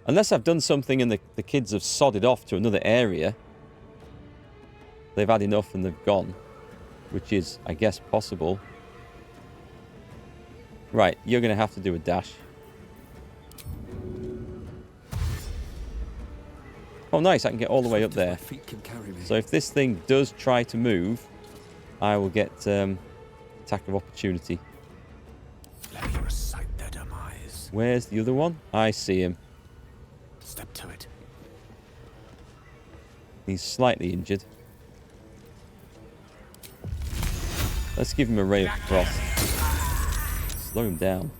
Unless I've done something and the kids have sodded off to another area. They've had enough and they've gone. Which is, I guess, possible. Right, you're going to have to do a dash. Oh, nice. I can get all the way up there. So if this thing does try to move, I will get attack of opportunity. Let me recite their demise. Where's the other one? I see him. Step to it. He's slightly injured. Let's give him a ray of frost. Slow him down.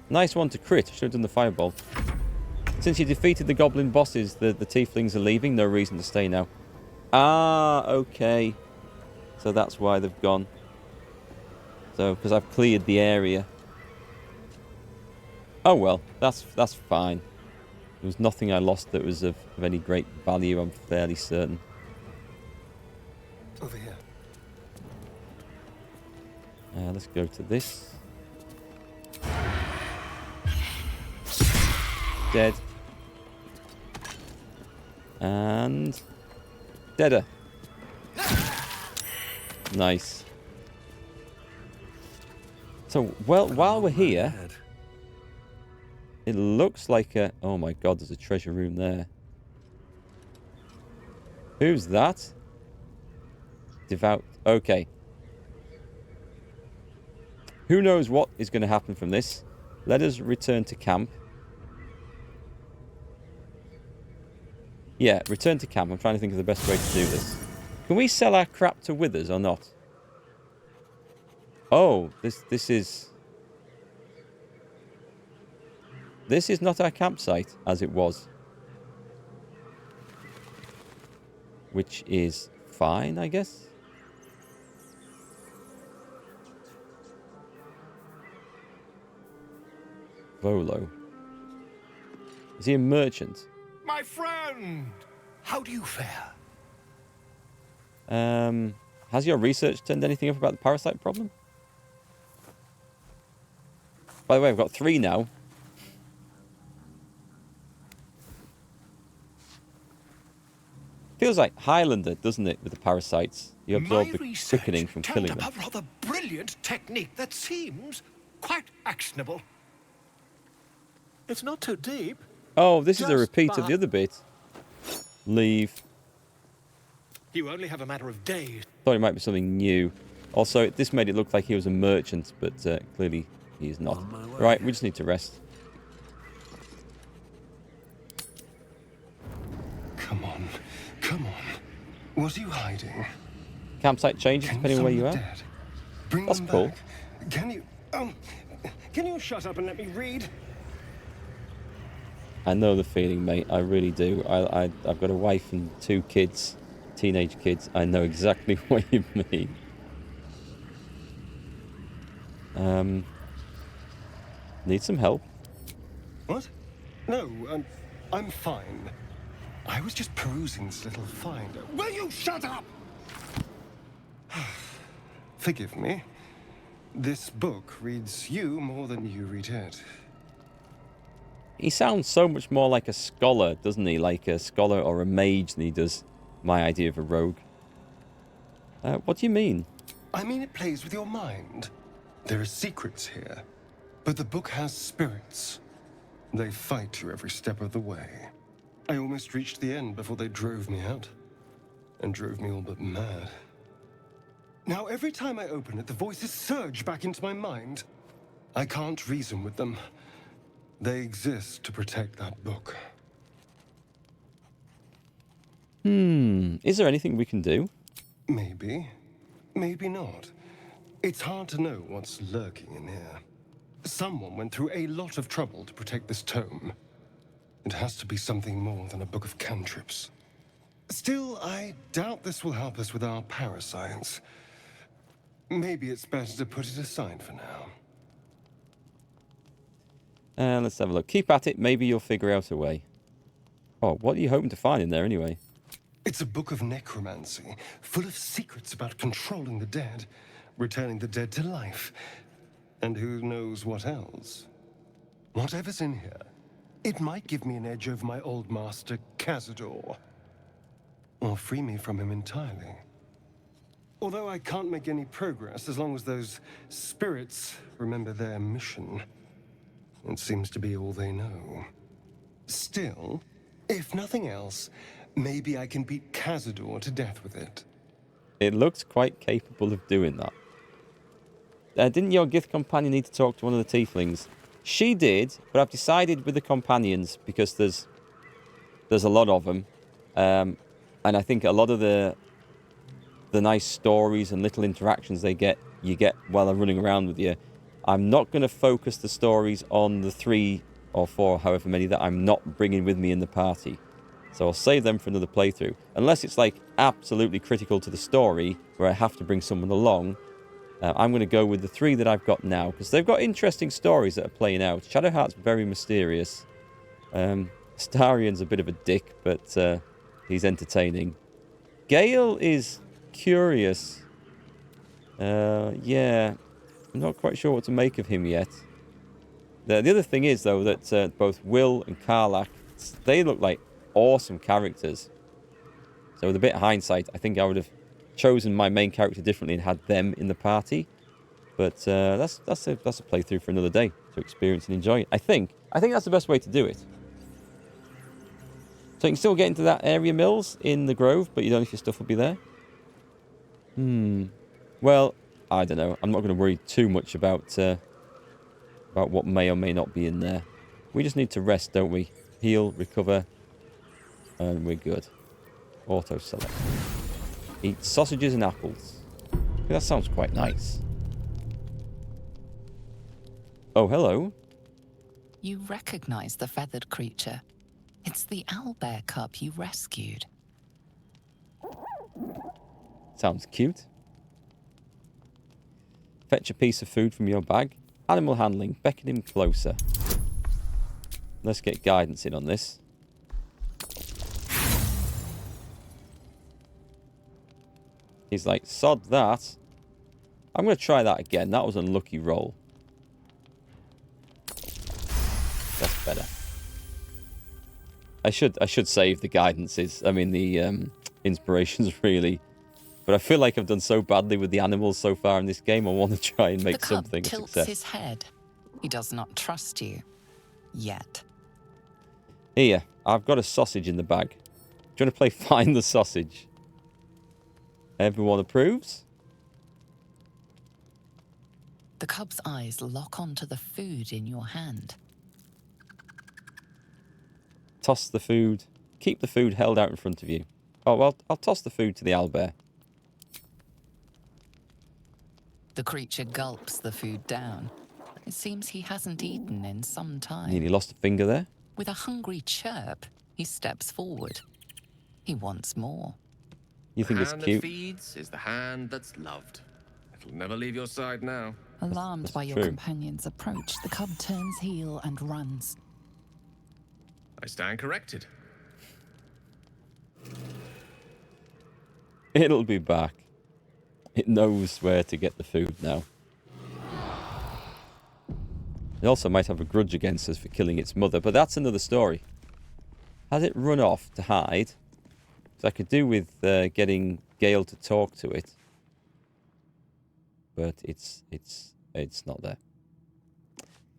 Nice one to crit. Should have done the fireball. Since you defeated the goblin bosses, the tieflings are leaving. No reason to stay now. Ah, okay. So that's why they've gone. So, because I've cleared the area. Oh well, that's fine. There was nothing I lost that was of any great value, I'm fairly certain. Over here. Let's go to this. Dead. And... deader. Nice. So, well, while we're here... it looks like a... oh my god, there's a treasure room there. Who's that? Devout... okay. Who knows what is going to happen from this? Let us return to camp. Yeah, return to camp. I'm trying to think of the best way to do this. Can we sell our crap to Withers or not? Oh, this is... this is not our campsite, as it was. Which is fine, I guess. Volo. Is he a merchant? My friend! How do you fare? Has your research turned anything up about the parasite problem? By the way, I've got 3 now. Feels like Highlander, doesn't it, with the parasites? You absorb the quickening from killing them. A rather brilliant technique that seems quite actionable. It's not too deep. Oh, this is a Just repeat of the other bit. Leave. You only have a matter of days. Thought it might be something new. Also, this made it look like he was a merchant, but clearly he is not. Right, we just need to rest. Come on. Come on. What are you hiding? Campsite changes depending on where you are. Dead? Bring That's them cool. back. Can you shut up and let me read? I know the feeling, mate. I really do. I've got a wife and 2 kids, teenage kids. I know exactly what you mean. Need some help? What? No, I'm fine. I was just perusing this little find. Will you shut up? Forgive me. This book reads you more than you read it. He sounds so much more like a scholar, doesn't he? Like a scholar or a mage than he does my idea of a rogue. What do you mean? I mean it plays with your mind. There are secrets here, but the book has spirits. They fight you every step of the way. I almost reached the end before they drove me out, and drove me all but mad. Now every time I open it, the voices surge back into my mind. I can't reason with them. They exist to protect that book. Is there anything we can do? Maybe. Maybe not. It's hard to know what's lurking in here. Someone went through a lot of trouble to protect this tome. It has to be something more than a book of cantrips. Still, I doubt this will help us with our parascience. Maybe it's better to put it aside for now. Let's have a look. Keep at it. Maybe you'll figure out a way. Oh, what are you hoping to find in there anyway? It's a book of necromancy, full of secrets about controlling the dead, returning the dead to life, and who knows what else. Whatever's in here, It might give me an edge over my old master, Cazador. Or free me from him entirely. Although I can't make any progress as long as those spirits remember their mission. It seems to be all they know. Still, if nothing else, maybe I can beat Cazador to death with it. It looks quite capable of doing that. Didn't your Gith companion need to talk to one of the tieflings? She did, but I've decided with the companions, because there's a lot of them, and I think a lot of the nice stories and little interactions you get while they're running around with you. I'm not going to focus the stories on the 3 or 4, however many, that I'm not bringing with me in the party. So I'll save them for another playthrough. Unless it's like absolutely critical to the story, where I have to bring someone along, I'm going to go with the 3 that I've got now, because they've got interesting stories that are playing out. Shadowheart's very mysterious. Starion's a bit of a dick, but he's entertaining. Gale is curious. Yeah, I'm not quite sure what to make of him yet. The other thing is, though, that both Will and Karlach, they look like awesome characters. So with a bit of hindsight, I think I would have chosen my main character differently and had them in the party. But that's a playthrough for another day to experience and enjoy. I think that's the best way to do it. So you can still get into that area Mills in the Grove, but you don't know if your stuff will be there. Well, I don't know. I'm not going to worry too much about what may or may not be in there. We just need to rest, don't we? Heal, recover, and we're good. Auto select. Eat sausages and apples. That sounds quite nice. Oh, hello. You recognize the feathered creature. It's the owlbear cub you rescued. Sounds cute. Fetch a piece of food from your bag. Animal handling. Beckon him closer. Let's get guidance in on this. He's like, sod that. I'm going to try that again. That was an unlucky roll. That's better. I should save the guidances. I mean, the inspirations, really. But I feel like I've done so badly with the animals so far in this game. I want to try and make something a success. The cub tilts his head. He does not trust you. Yet. Here, I've got a sausage in the bag. Do you want to play Find the Sausage? Everyone approves? The cub's eyes lock onto the food in your hand. Toss the food. Keep the food held out in front of you. Oh, well, I'll toss the food to the owlbear. The creature gulps the food down. It seems he hasn't eaten in some time. Nearly lost a finger there. With a hungry chirp, he steps forward. He wants more. You think it's cute? cute? The hand that feeds is the hand that's loved. It'll never leave your side now. Alarmed That's by your true. companion's approach, the cub turns heel and runs. I stand corrected. It'll be back. It knows where to get the food now. It also might have a grudge against us for killing its mother, but that's another story. Has it run off to hide? So I could do with getting Gale to talk to it. But it's not there.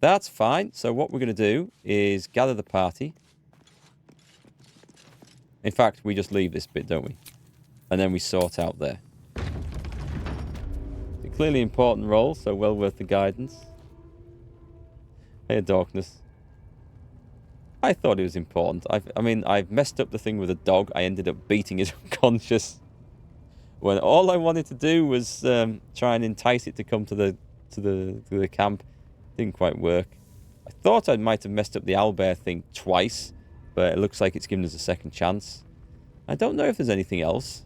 That's fine. So what we're going to do is gather the party. In fact, we just leave this bit, don't we? And then we sort out there. It's a clearly important role, so well worth the guidance. Hey, Darkness. I thought it was important. I've messed up the thing with a dog. I ended up beating it unconscious. When all I wanted to do was try and entice it to come to the camp. Didn't quite work. I thought I might have messed up the owlbear thing twice, but it looks like it's given us a second chance. I don't know if there's anything else.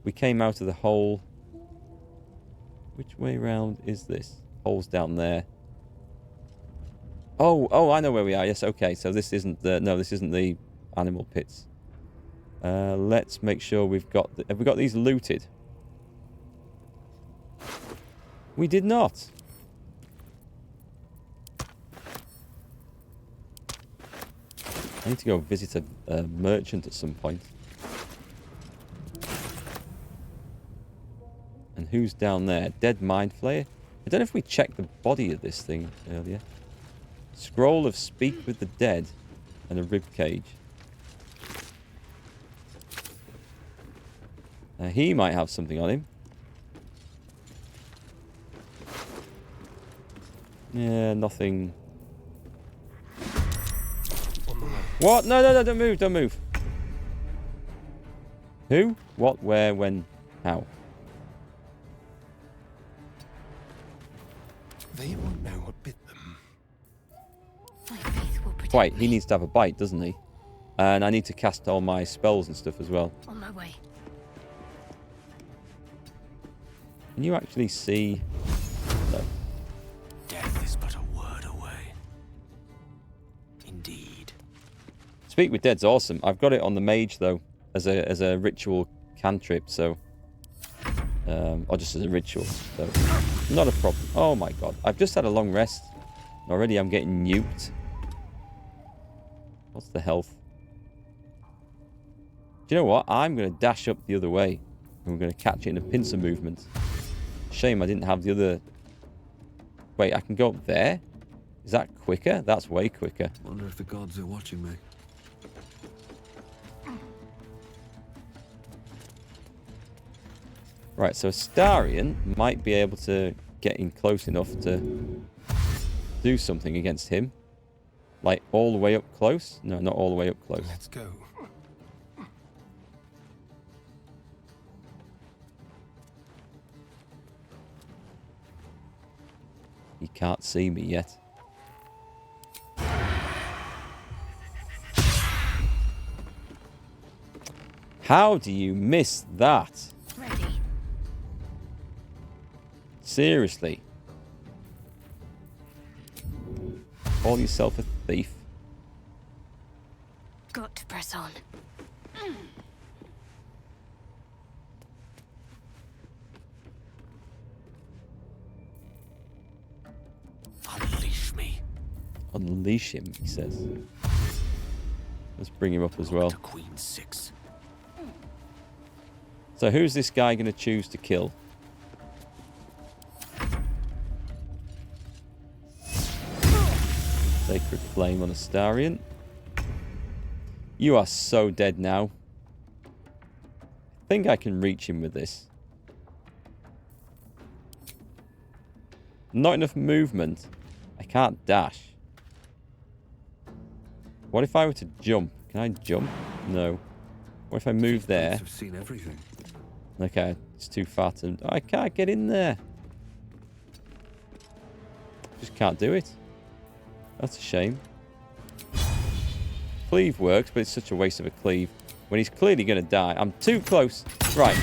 We came out of the hole. Which way round is this? Hole's down there. Oh, I know where we are. Yes, okay. So this isn't the animal pits. Let's make sure we've got... have we got these looted? We did not. I need to go visit a merchant at some point. And who's down there? Dead Mind Flayer? I don't know if we checked the body of this thing earlier. Scroll of Speak with the Dead and a rib cage. He might have something on him. Yeah, nothing. What? No, no, no, don't move, don't move. Who? What? Where? When? How? They won't know what bit them. My faith will protect Quite, me. he needs to have a bite, doesn't he? And I need to cast all my spells and stuff as well. On my way. Can you actually see? No. Death is but a word away. Indeed. Speak with Dead's awesome. I've got it on the mage though, as a ritual cantrip, so or just as a ritual, so not a problem. Oh my god, I've just had a long rest. Already I'm getting nuked. What's the health? Do you know what? I'm going to dash up the other way, and we're going to catch it in a pincer movement. Shame I didn't have the other. Wait, I can go up there? Is that quicker? That's way quicker. Wonder if the gods are watching me. Right, so Astarion might be able to get in close enough to do something against him. Like, all the way up close? No, not all the way up close. Let's go. He can't see me yet. How do you miss that? Ready. Seriously. Call yourself a thief. Got to press on. Unleash me. Unleash him, he says. Let's bring him up as well. To Queen 6. So who's this guy going to choose to kill? Sacred Flame on Astarion. You are so dead now. I think I can reach him with this. Not enough movement. I can't dash. What if I were to jump? Can I jump? No. What if I move there? I've seen everything. Okay, it's too far to... I can't get in there. Just can't do it. That's a shame. Cleave works, but it's such a waste of a cleave. When he's clearly going to die. I'm too close. Right.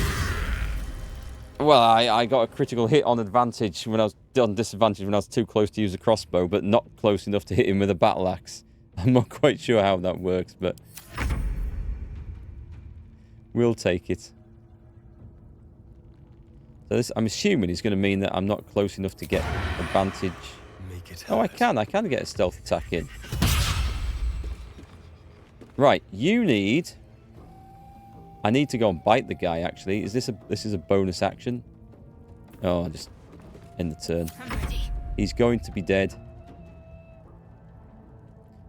Well, I got a critical hit on advantage when I was on disadvantage when I was too close to use a crossbow, but not close enough to hit him with a battle axe. I'm not quite sure how that works, but we'll take it. So this, I'm assuming is going to mean that I'm not close enough to get advantage. Make it Oh, I can get a stealth attack in. Right, you need... I need to go and bite the guy, actually. Is this a bonus action? Oh, I'll just end the turn. I'm ready. He's going to be dead.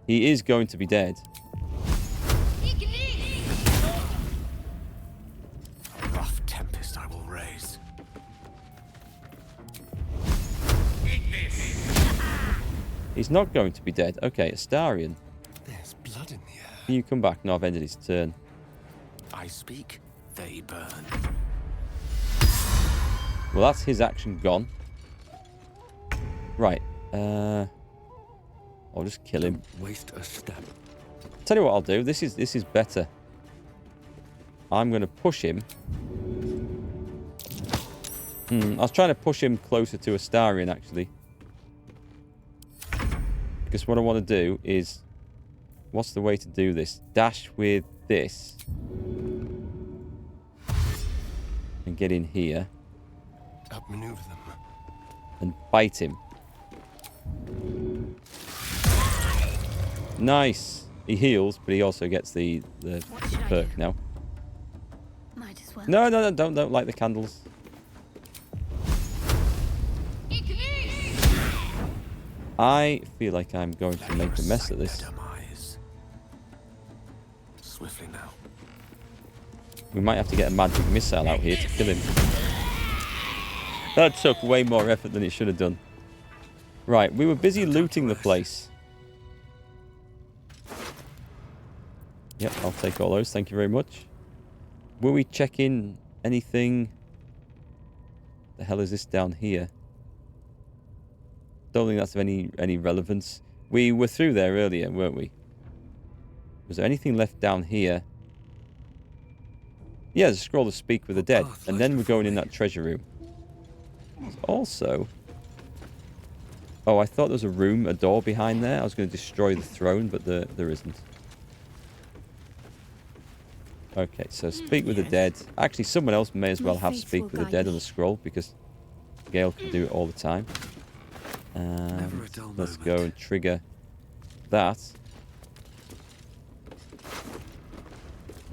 He is going to be dead. A rough tempest I will raise. He's not going to be dead. Okay, Astarion. There's blood in the air. Can you come back? No, I've ended his turn. I speak, they burn. Well, that's his action gone. Right. I'll just kill him. Waste a step. Tell you what I'll do. This is better. I'm going to push him. I was trying to push him closer to Astarion, actually. Because what I want to do is... What's the way to do this? Dash with this. And get in here. Outmaneuver them. And bite him. Nice. He heals, but he also gets the What should I perk do? now. Might as well. No, don't light the candles. I feel like I'm going to make a mess of this. Demise. Swiftly now. We might have to get a magic missile out here to kill him. That took way more effort than it should have done. Right, we were busy looting the place. Yep, I'll take all those. Thank you very much. Will we check in anything? The hell is this down here? Don't think that's of any relevance. We were through there earlier, weren't we? Was there anything left down here? Yeah, there's a scroll to speak with the dead. And then we're going in that treasure room. There's also... Oh, I thought there was a room, a door behind there. I was going to destroy the throne, but there isn't. Okay, so speak with the dead. Actually, someone else may as well have speak with the dead on the scroll, because Gale can do it all the time. Never a dull Let's moment. go and trigger that.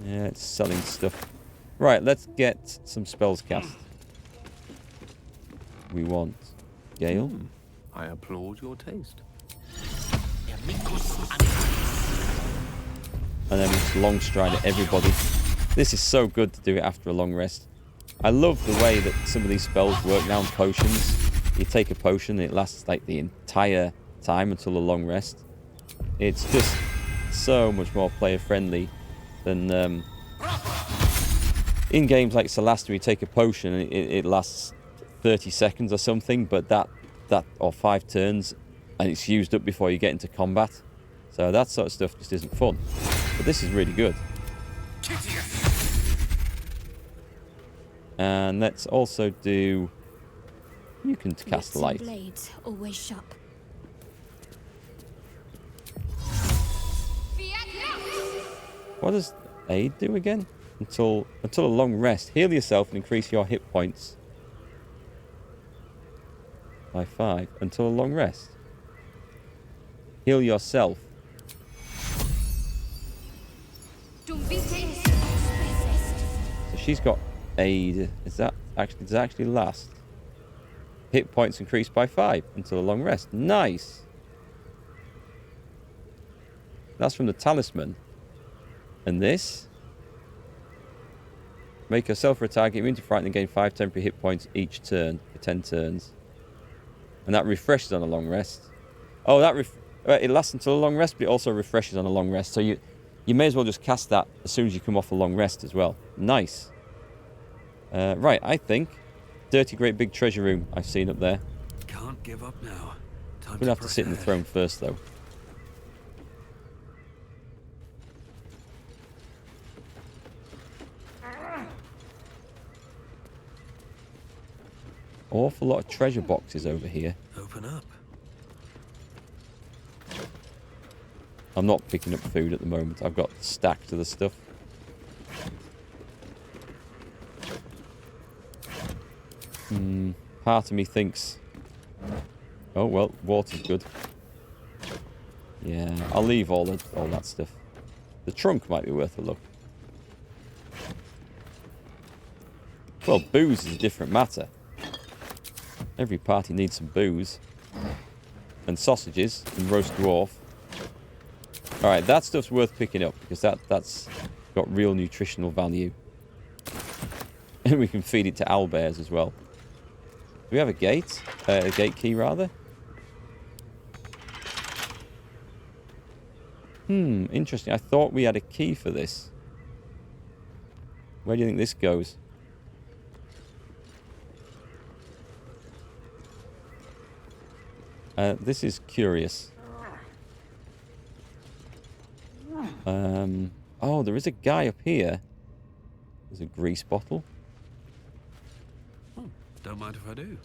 Yeah, it's selling stuff. Right, let's get some spells cast. We want Gale. I applaud your taste. And then we just long stride at everybody. This is so good to do it after a long rest. I love the way that some of these spells work now in potions. You take a potion and it lasts like the entire time until a long rest. It's just so much more player friendly than in games like Celeste, where you take a potion and it lasts 30 seconds or something, but that or 5 turns and it's used up before you get into combat. So that sort of stuff just isn't fun. But this is really good. And let's also do... You can cast light. Blades always sharp. What does aid do again? Until a long rest. Heal yourself and increase your hit points by 5 until a long rest. Heal yourself. So she's got aid. Does that actually last? Hit points increased by 5 until a long rest. Nice. That's from the talisman. And this? Make yourself or a target immune to frighten and gain 5 temporary hit points each turn for 10 turns. And that refreshes on a long rest. Oh, it lasts until a long rest, but it also refreshes on a long rest. So you may as well just cast that as soon as you come off a long rest as well. Nice. Right, I think. Dirty great big treasure room I've seen up there. Can't give up now. Time I'm going to have to sit in the press throne first, though. Awful lot of treasure boxes over here. ahead. Open up. I'm not picking up food at the moment. I've got stacks of the stuff. Part of me thinks... Oh, well, water's good. Yeah, I'll leave all that stuff. The trunk might be worth a look. Well, booze is a different matter. Every party needs some booze. And sausages and roast dwarf. Alright, that stuff's worth picking up because that's got real nutritional value. And we can feed it to owlbears as well. Do we have a gate? A gate key, rather? Interesting. I thought we had a key for this. Where do you think this goes? This is curious. Oh, there is a guy up here. There's a grease bottle. Don't mind if I do.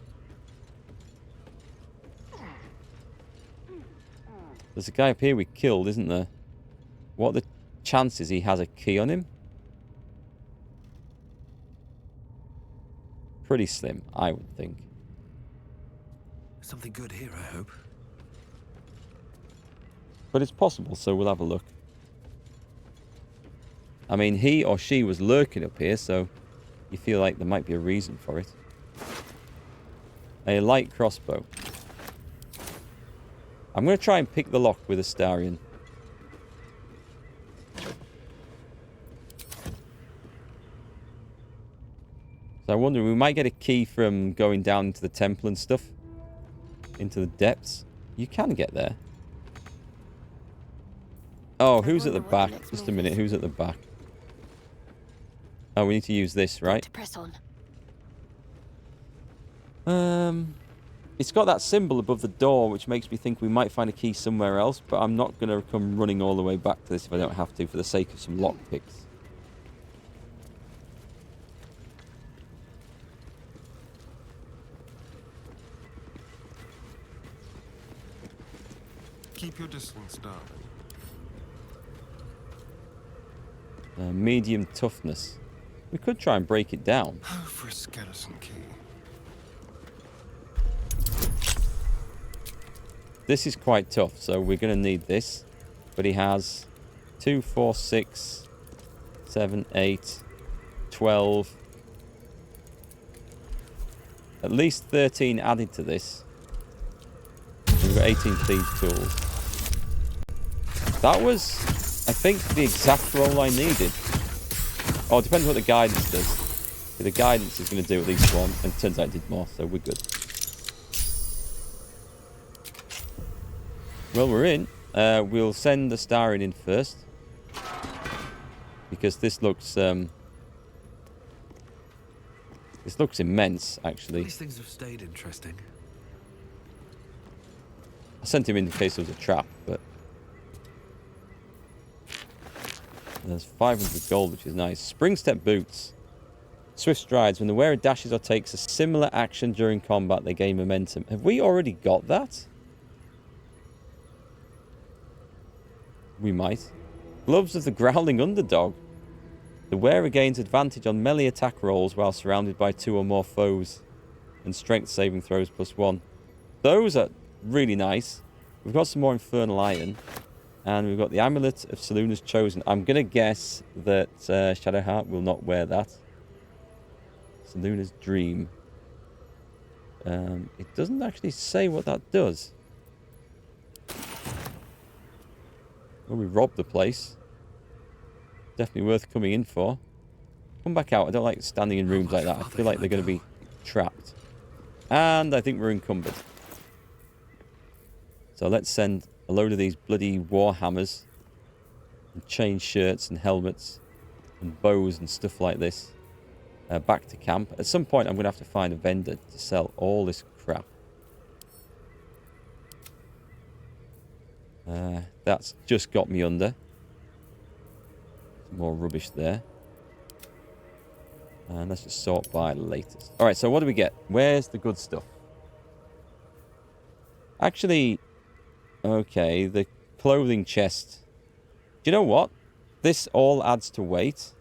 There's a guy up here we killed, isn't there? What are the chances he has a key on him? Pretty slim, I would think. Something good here, I hope. But it's possible, so we'll have a look. I mean, he or she was lurking up here, so you feel like there might be a reason for it. A light crossbow. I'm going to try and pick the lock with a Starion. So I wonder, we might get a key from going down into the temple and stuff. Into the depths. You can get there. Oh, who's at the back? Just a minute, who's at the back? Oh, we need to use this, right? To press on. It's got that symbol above the door, which makes me think we might find a key somewhere else, but I'm not going to come running all the way back to this if I don't have to, for the sake of some lockpicks. Keep your distance, darling. Medium toughness. We could try and break it down. Oh, for a skeleton key. This is quite tough, so we're going to need this. But he has 2, 4, 6, 7, 8, 12. At least 13 added to this. We've got 18 thieves tools. That was, I think, the exact roll I needed. Oh, it depends what the guidance does. If the guidance is going to do at least one, and it turns out it did more, so we're good. Well, we're in. We'll send the Starion in first. Because this looks immense, actually. These things have stayed interesting. I sent him in case there was a trap, but... There's 500 gold, which is nice. Spring step boots. Swift strides. When the wearer dashes or takes a similar action during combat, they gain momentum. Have we already got that? We might. Gloves of the growling underdog. The wearer gains advantage on melee attack rolls while surrounded by 2 or more foes. And strength saving throws +1. Those are really nice. We've got some more infernal iron. And we've got the Amulet of Selûne's Chosen. I'm going to guess that Shadowheart will not wear that. Selûne's Dream. It doesn't actually say what that does. Well, we robbed the place. Definitely worth coming in for. Come back out. I don't like standing in rooms like that. I feel like they're going to be trapped. And I think we're encumbered. So let's send a load of these bloody warhammers and chain shirts and helmets and bows and stuff like this back to camp. At some point I'm going to have to find a vendor to sell all this crap. That's just got me under. Some more rubbish there. And let's just sort by latest. Alright, so what do we get? Where's the good stuff? Actually... Okay, the clothing chest. Do you know what? This all adds to weight.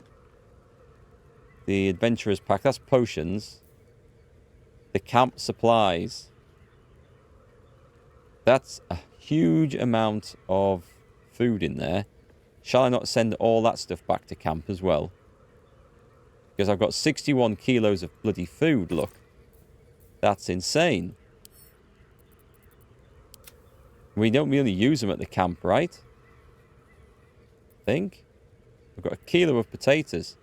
The adventurer's pack, that's potions. The camp supplies. That's a huge amount of food in there. Shall I not send all that stuff back to camp as well? Because I've got 61 kilos of bloody food, look. That's insane. We don't really use them at the camp, right? I think. We've got a kilo of potatoes.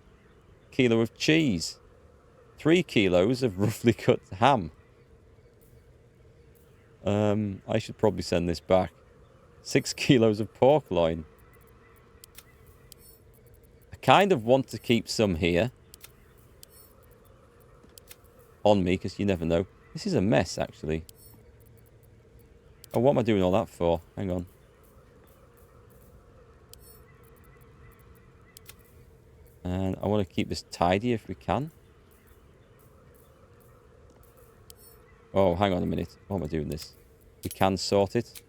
A kilo of cheese. 3 kilos of roughly cut ham. I should probably send this back. 6 kilos of pork loin. I kind of want to keep some here. On me, because you never know. This is a mess, actually. Oh, what am I doing all that for? Hang on. And I want to keep this tidy if we can. Oh, hang on a minute. Why am I doing this? We can sort it.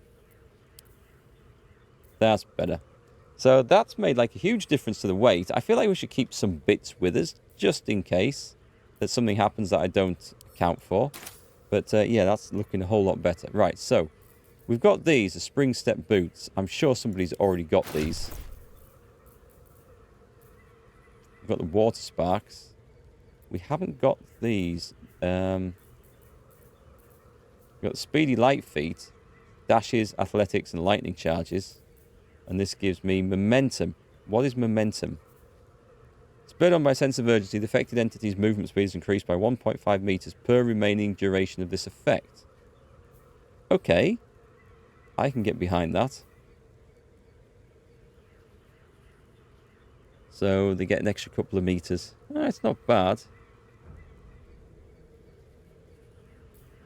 That's better. So that's made like a huge difference to the weight. I feel like we should keep some bits with us, just in case that something happens that I don't account for. But yeah, that's looking a whole lot better. Right, so we've got these, the spring step boots. I'm sure somebody's already got these. We've got the water sparks. We haven't got these. We've got the speedy light feet, dashes, athletics, and lightning charges. And this gives me momentum. What is momentum? Spurred on by a sense of urgency, the affected entity's movement speed is increased by 1.5 meters per remaining duration of this effect. Okay. I can get behind that. So they get an extra couple of meters. It's not bad.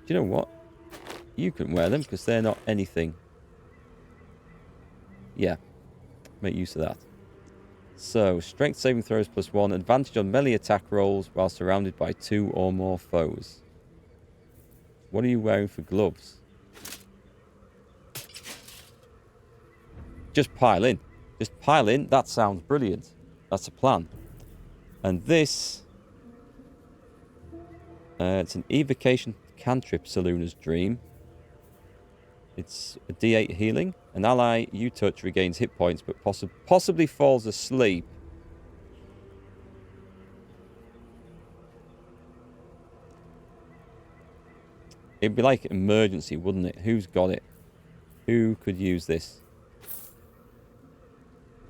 Do you know what? You can wear them because they're not anything. Yeah. Make use of that. So, strength saving throws +1. Advantage on melee attack rolls while surrounded by 2 or more foes. What are you wearing for gloves? Just pile in. Just pile in. That sounds brilliant. That's a plan. And this... it's an evocation cantrip, Selûne's Dream. It's a D8 healing. An ally you touch regains hit points, but possibly falls asleep. It'd be like emergency, wouldn't it? Who's got it? Who could use this?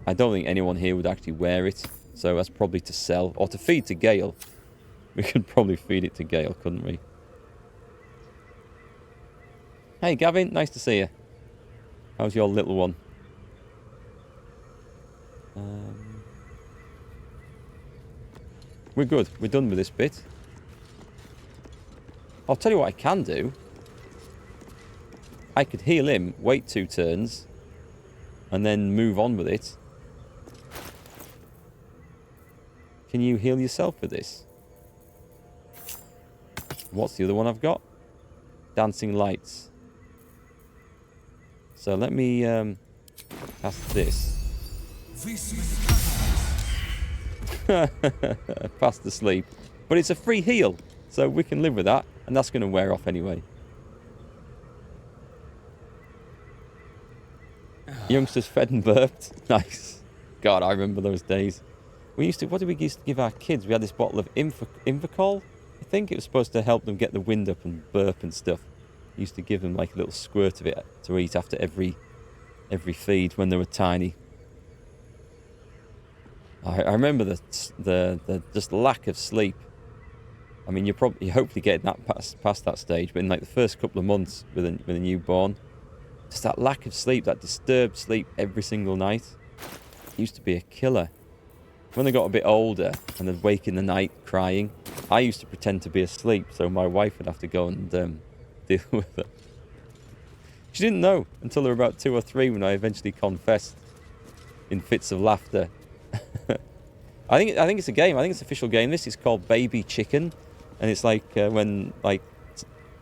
I don't think anyone here would actually wear it. So that's probably to sell. Or to feed to Gale. We could probably feed it to Gale, couldn't we? Hey, Gavin. Nice to see you. How's your little one? We're good. We're done with this bit. I'll tell you what I can do. I could heal him, wait 2 turns, and then move on with it. Can you heal yourself with this? What's the other one I've got? Dancing lights. So let me cast this. Fast asleep. But it's a free heal, so we can live with that, and that's going to wear off anyway. Youngsters fed and burped. Nice. God, I remember those days. We used to, what did we used to give our kids? We had this bottle of Invicol. I think it was supposed to help them get the wind up and burp and stuff. Used to give them like a little squirt of it to eat after every feed when they were tiny. I remember the just lack of sleep. I mean, you're hopefully getting that past that stage, but in like the first couple of months with a newborn, just that lack of sleep, that disturbed sleep every single night, used to be a killer. When they got a bit older and they'd wake in the night crying, I used to pretend to be asleep, so my wife would have to go and deal with it. She didn't know until they were about 2 or 3 when I eventually confessed in fits of laughter. I think it's a game. I think it's an official game. This is called Baby Chicken, and it's like when like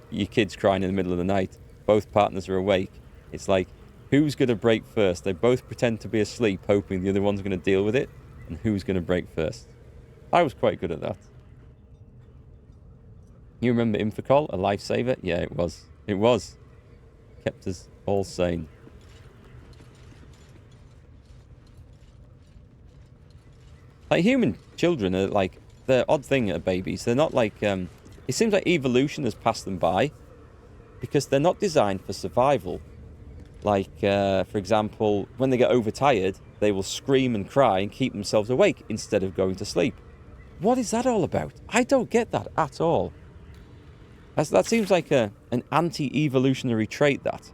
your kid's crying in the middle of the night, both partners are awake. It's like, who's going to break first? They both pretend to be asleep, hoping the other one's going to deal with it, and who's going to break first? I was quite good at that. You remember Infocol, a lifesaver? Yeah, it was. It was. Kept us all sane. Like, human children are like, the odd thing at babies. They're not like, it seems like evolution has passed them by because they're not designed for survival. Like, for example, when they get overtired, they will scream and cry and keep themselves awake instead of going to sleep. What is that all about? I don't get that at all. That seems like an anti-evolutionary trait, that.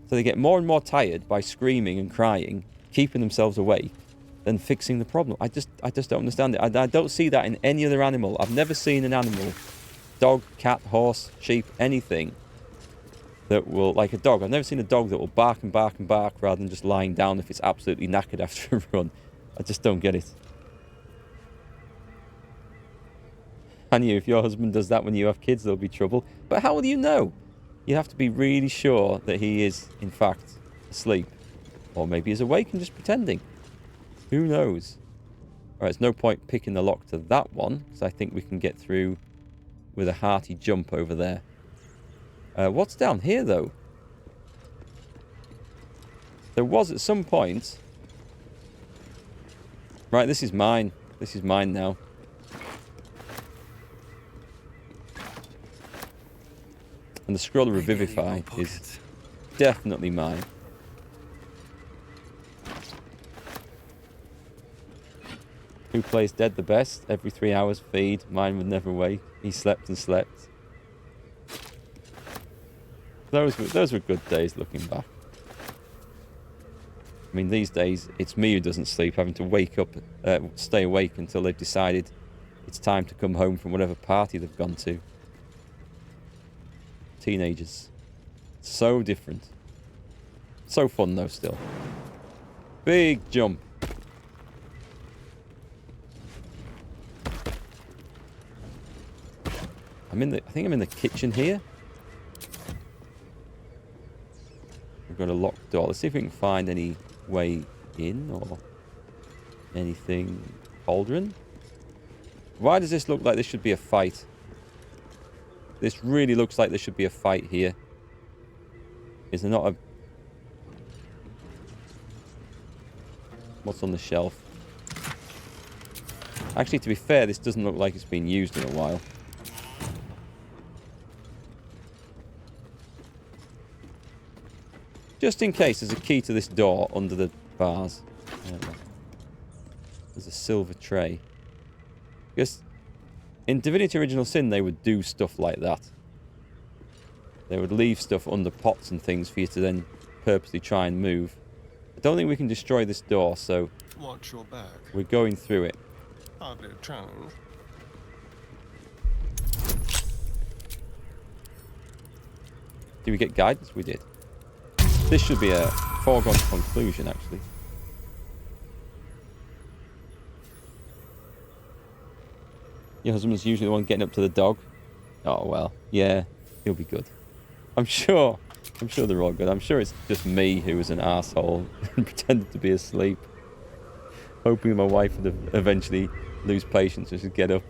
So they get more and more tired by screaming and crying, keeping themselves awake, than fixing the problem. I just don't understand it. I don't see that in any other animal. I've never seen an animal, dog, cat, horse, sheep, anything, that will, like a dog. I've never seen a dog that will bark and bark and bark rather than just lying down if it's absolutely knackered after a run. I just don't get it. And if your husband does that when you have kids, there'll be trouble. But how will you know? You have to be really sure that he is, in fact, asleep. Or maybe he's awake and just pretending. Who knows? Alright, there's no point picking the lock to that one, because I think we can get through with a hearty jump over there. What's down here, though? There was, at some point, Right, this is mine. This is mine now. And the scroll of Maybe in Revivify your is pocket. definitely mine. Who plays dead the best? Every 3 hours feed. Mine would never wake. He slept and slept. Those were good days looking back. I mean, these days, it's me who doesn't sleep, having to wake up, stay awake until they've decided it's time to come home from whatever party they've gone to. Teenagers. So different. So fun, though, still. Big jump. I think I'm in the kitchen here. We've got a locked door. Let's see if we can find any way in or anything. Cauldron? Why does this look like this should be a fight? This really looks like there should be a fight here. Is there not a... What's on the shelf? Actually, to be fair, this doesn't look like it's been used in a while. Just in case, there's a key to this door under the bars. There's a silver tray. Because in Divinity Original Sin, they would do stuff like that. They would leave stuff under pots and things for you to then purposely try and move. I don't think we can destroy this door, so Watch your back. we're going through it. Hardly a challenge. Did we get guidance? We did. This should be a foregone conclusion, actually. Your husband's usually the one getting up to the dog. Oh, well. Yeah, he'll be good. I'm sure they're all good. I'm sure it's just me who was an asshole and pretended to be asleep. Hoping my wife would eventually lose patience and just get up.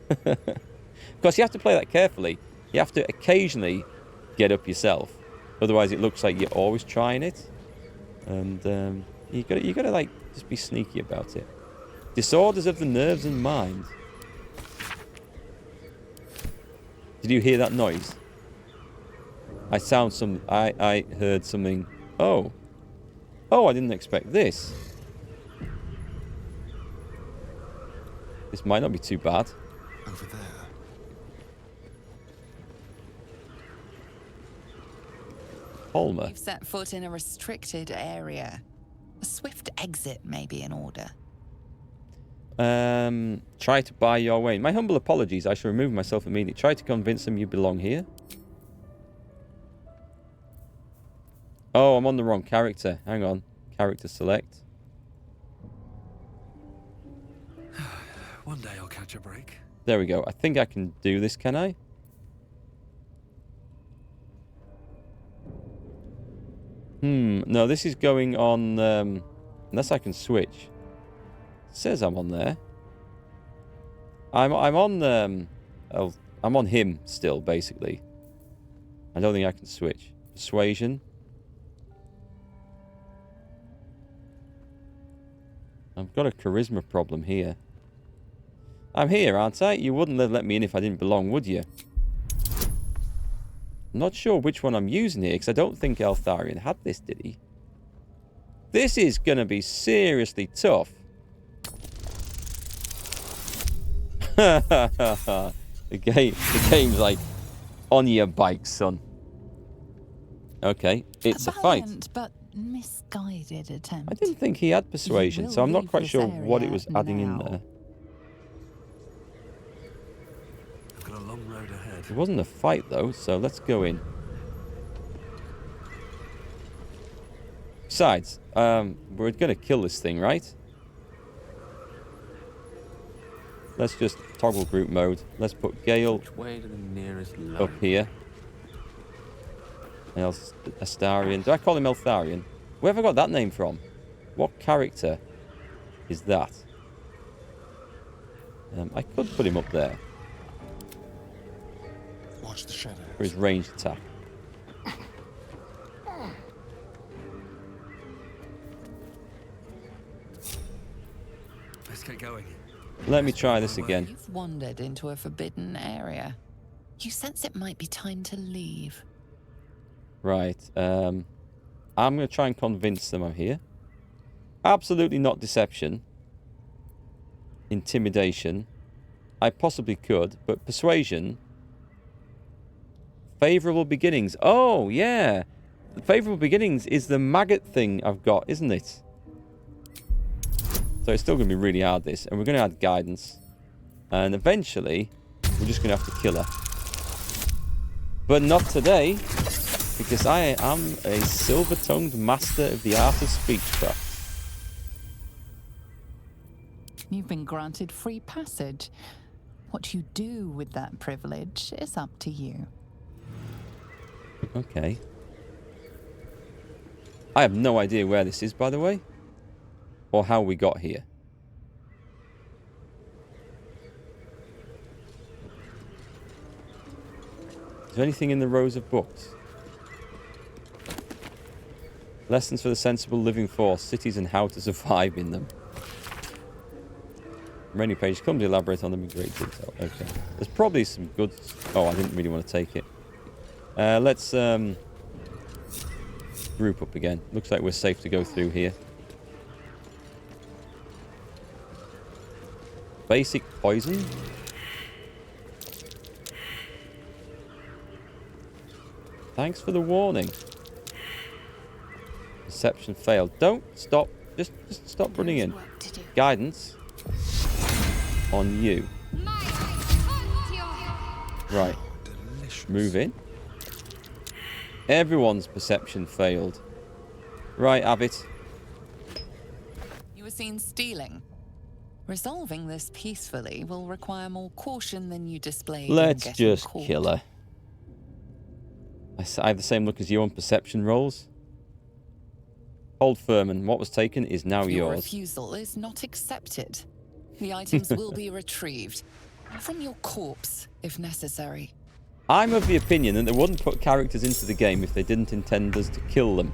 Because you have to play that carefully. You have to occasionally get up yourself. Otherwise, it looks like you're always trying it. And you gotta like, just be sneaky about it. Disorders of the nerves and mind. Did you hear that noise? I heard something. Oh, I didn't expect this. This might not be too bad. Over there. Holmer. You've set foot in a restricted area. A swift exit may be in order. Try to buy your way. My humble apologies. I shall remove myself immediately. Try to convince them you belong here. Oh, I'm on the wrong character. Hang on. Character select. One day I'll catch a break. There we go. I think I can do this, can I? No, this is going on, unless I can switch. It says I'm on there. I'm on him still, basically. I don't think I can switch. Persuasion. I've got a charisma problem here. I'm here, aren't I? You wouldn't let me in if I didn't belong, would you? I'm not sure which one I'm using here, because I don't think Eltharion had this, did he? This is going to be seriously tough. The game's like, on your bike, son. Okay, it's a fight. Valiant but misguided attempt. I didn't think he had persuasion, will so I'm not leave quite this sure what it area was adding in now. there. I've got a long road ahead. It wasn't a fight, though, so let's go in. Besides, we're going to kill this thing, right? Let's just toggle group mode. Let's put Gale Which way to the nearest up line? here. Astarion. Do I call him Eltharion? Where have I got that name from? What character is that? I could put him up there Watch the shadows. for his ranged attack. get going. Let me try this again. You've wandered into a forbidden area. You sense it might be time to leave. Right. I'm going to try and convince them I'm here. Absolutely not deception. Intimidation. I possibly could, but persuasion. Favorable beginnings. Oh, yeah. Favorable beginnings is the maggot thing I've got, isn't it? So it's still going to be really hard, this. And we're going to add guidance. And eventually, we're just going to have to kill her. But not today, because I am a silver-tongued master of the art of speechcraft. You've been granted free passage. What you do with that privilege is up to you. Okay. I have no idea where this is, by the way. Or how we got here. Is there anything in the rows of books? Lessons for the sensible living force, cities and how to survive in them. Many pages come to elaborate on them in great detail. Okay. There's probably some good... Oh, I didn't really want to take it. Let's group up again. Looks like we're safe to go through here. Basic poison. Thanks for the warning. Perception failed. Don't stop. Just stop running in. Work to do. Guidance on you. Right. Move in. Everyone's perception failed. Right, have it. You were seen stealing. Resolving this peacefully will require more caution than you displayed. Let's in getting just caught. kill her. I have the same look as you on perception rolls. Hold firm, and what was taken is now Your yours. refusal is not accepted. The items will be retrieved from your corpse, if necessary. I'm of the opinion that they wouldn't put characters into the game if they didn't intend us to kill them.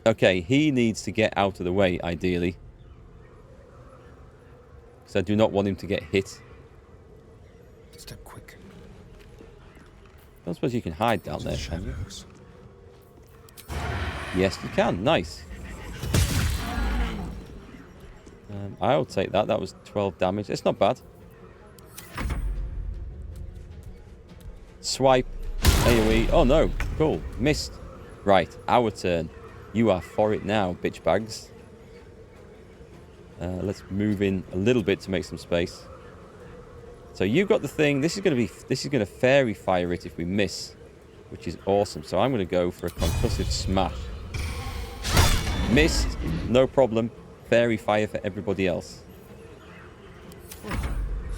Okay, he needs to get out of the way, ideally. Because I do not want him to get hit. Step quick. I don't suppose you can hide down there, can you? Shadows. Yes, you can. Nice. I'll take that. That was 12 damage. It's not bad. Swipe. AoE. Oh, no. Cool. Missed. Right. Our turn. You are for it now, bitch bags. Let's move in a little bit to make some space. So you've got the thing. This is going to fairy fire it if we miss, which is awesome. So I'm going to go for a concussive smash. Missed. No problem. Fairy fire for everybody else.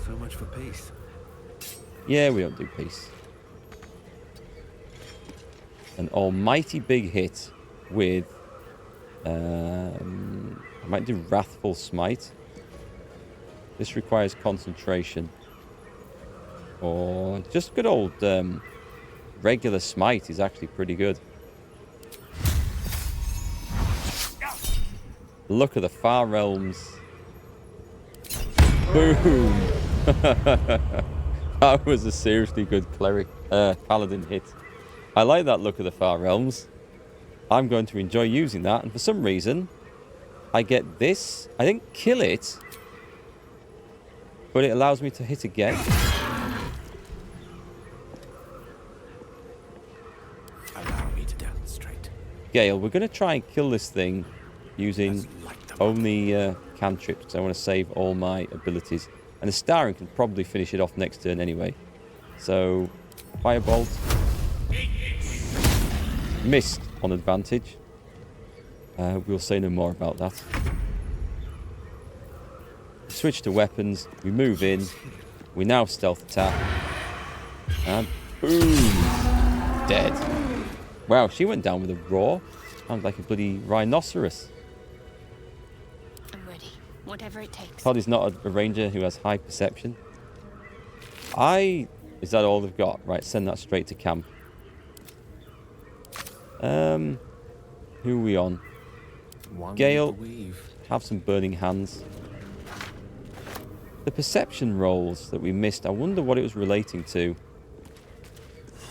So much for peace. Yeah, we don't do peace. An almighty big hit with... I might do Wrathful Smite. This requires concentration. Or just good old regular smite is actually pretty good. Look at the Far Realms. Boom! That was a seriously good cleric paladin hit. I like that Look at the Far Realms. I'm going to enjoy using that, and for some reason, I get this. I didn't kill it, but it allows me to hit again. Allow me to demonstrate. Gale, we're going to try and kill this thing using only cantrips, because I want to save all my abilities. And the Starring can probably finish it off next turn anyway. So, Firebolt. Missed on advantage. We'll say no more about that. Switch to weapons. We move in. We now stealth attack. And boom! Dead. Wow, she went down with a roar. Sounds like a bloody rhinoceros. I'm ready. Whatever it takes. Todd is not a ranger who has high perception. Is that all they've got? Right, send that straight to camp. Who are we on? One Gale, with the weave. have some burning hands. The perception rolls that we missed, I wonder what it was relating to.